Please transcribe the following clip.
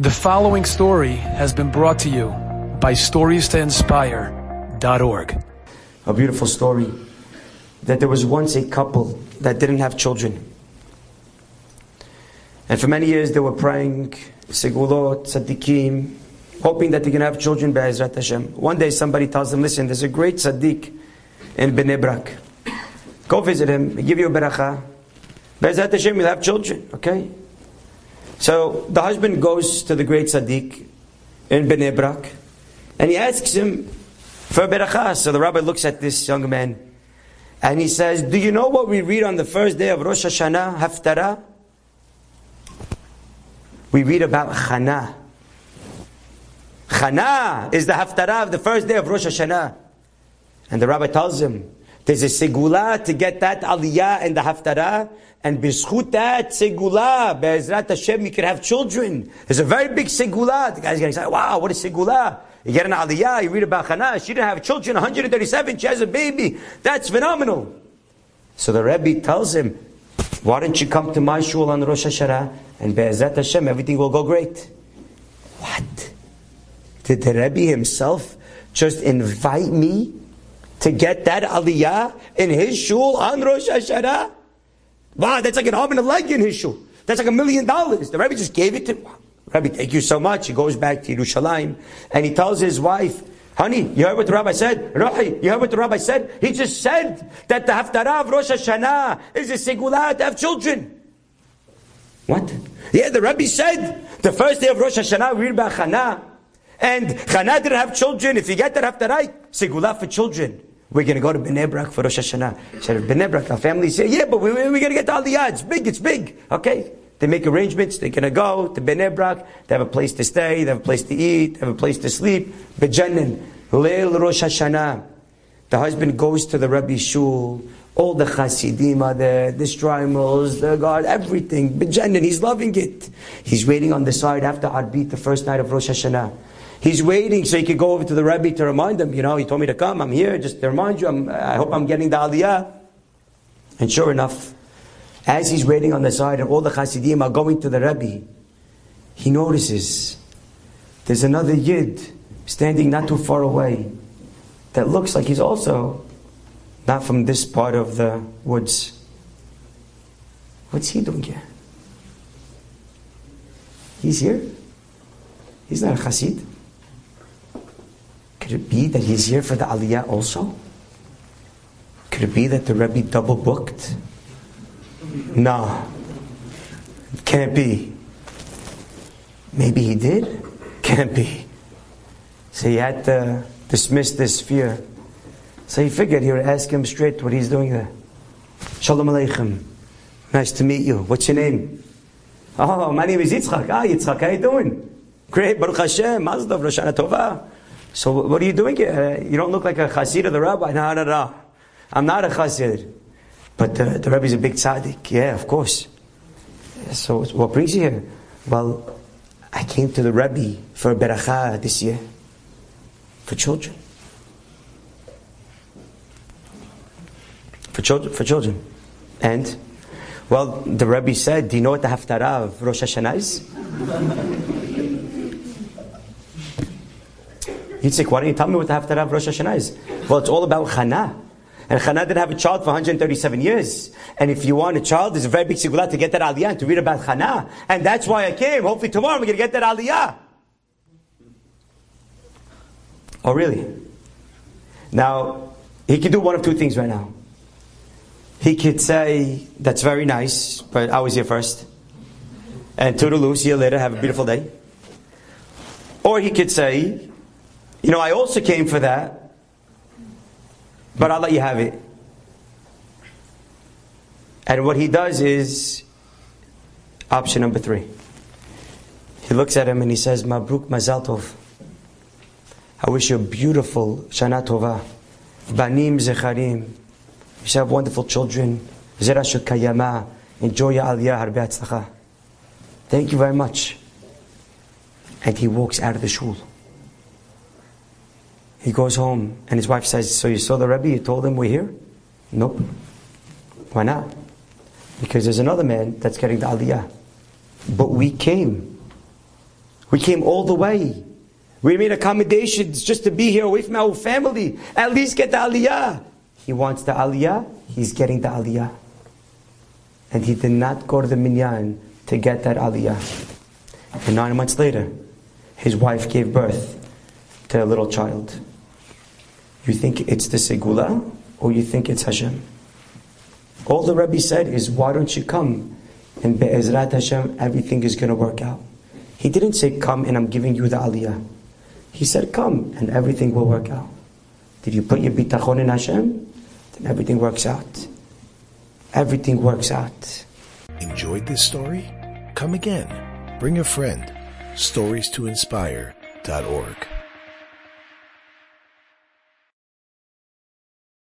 The following story has been brought to you by StoriesToInspire.org. A beautiful story that there was once a couple that didn't have children. And for many years they were praying, Segulah, Tzaddikim, hoping that they can have children, Be'ezrat Hashem. One day somebody tells them, listen, there's a great Tzaddik in Bnei Brak. Go visit him, he'll give you a beracha. Be'ezrat Hashem, you'll have children, okay? So the husband goes to the great Tzaddik in Bnei Brak and he asks him for a beracha. So the rabbi looks at this young man and he says, do you know what we read on the first day of Rosh Hashanah, Haftarah? We read about Chana. Chana is the Haftarah of the first day of Rosh Hashanah. And the rabbi tells him, there's a Segulah to get that aliyah in the Haftarah, and b'zchut that Segulah, Be'ezrat Hashem, you can have children. There's a very big Segulah. The guy's going to say, wow, what is Segulah? You get an aliyah, you read about Chana, she didn't have children, 137, she has a baby. That's phenomenal. So the Rabbi tells him, why don't you come to my shul on Rosh Hashanah, and Be'ezrat Hashem, everything will go great. What? Did the Rabbi himself just invite me to get that aliyah in his shul on Rosh Hashanah? Wow, that's like an arm and a leg in his shul. That's like $1 million. The Rabbi just gave it to him. Rabbi, thank you so much. He goes back to Yerushalayim and he tells his wife, honey, you heard what the Rabbi said? Rahi, you heard what the Rabbi said? He just said that the Haftarah of Rosh Hashanah is a Segulah to have children. What? Yeah, the Rabbi said the first day of Rosh Hashanah we read about Chana. And Chana didn't have children. If you get that Haftarah, Segulah for children. We're going to go to Bnei Brak for Rosh Hashanah. He said, Bnei Brak, our family said, yeah, but we're going to get the aliyah. It's big. Okay. They make arrangements. They're going to go to Bnei Brak. They have a place to stay. They have a place to eat. They have a place to sleep. Bejannin. Leil Rosh Hashanah. The husband goes to the Rabbi shul. All the Hasidim are there. The Strimals, the guard, everything. Bejannin. He's loving it. He's waiting on the side after Arbit, the first night of Rosh Hashanah. He's waiting so he could go over to the Rabbi to remind him, he told me to come, I'm here, just to remind you, I hope I'm getting the aliyah. And sure enough, as he's waiting on the side and all the Hasidim are going to the Rabbi, he notices there's another Yid standing not too far away that looks like he's also not from this part of the woods. What's he doing here? He's here? He's not a Hasid. Could it be that he's here for the aliyah also? Could it be that the Rebbe double booked? No. It can't be. Maybe he did? Can't be. So he had to dismiss this fear. So he figured he would ask him straight what he's doing there. Shalom Aleichem. Nice to meet you. What's your name? Oh, my name is Yitzchak. Yitzchak, how you doing? Great, Baruch Hashem, Mazel Tov, Rosh Hashanah Tovah. So what are you doing here? You don't look like a chassid of the rabbi. No. I'm not a chassid. But the rabbi is a big tzaddik. Yeah, of course. So what brings you here? Well, I came to the rabbi for a beracha this year. For children. For children. And, well, the rabbi said, do you know what the Haftarah of Rosh Hashanah is? Yitzchak, why don't you tell me what the Haftarah of Rosh Hashanah is? Well, it's all about Chana. And Chana didn't have a child for 137 years. And if you want a child, there's a very big Segulah to get that aliyah and to read about Chana. And that's why I came. Hopefully tomorrow we're going to get that aliyah. Oh, really? Now, he could do one of two things right now. He could say, that's very nice, but I was here first. And toodaloo, see you later, have a beautiful day. Or he could say, I also came for that, but I'll let you have it. And what he does is, option number 3. He looks at him and he says, Mabruk Mazal Tov. I wish you a beautiful Shana Tova. Banim Zecharim. You should have wonderful children. Zera Shukayama. Enjoy your aliyah harbe hatzlacha. Thank you very much. And he walks out of the shul. He goes home and his wife says, so you saw the Rabbi, you told him we're here? Nope. Why not? Because there's another man that's getting the aliyah. But we came We came all the way. We made accommodations just to be here away from our family. At least get the aliyah. He wants the aliyah. He's getting the aliyah. And he did not go to the minyan to get that aliyah. And 9 months later, his wife gave birth to a little child. You think it's the Segulah, or you think it's Hashem? All the Rabbi said is, why don't you come? And Be'ezrat Hashem, everything is going to work out. He didn't say, come and I'm giving you the aliyah. He said, come and everything will work out. Did you put your Bitachon in Hashem? Then everything works out. Everything works out. Enjoyed this story? Come again. Bring a friend. StoriesToInspire.org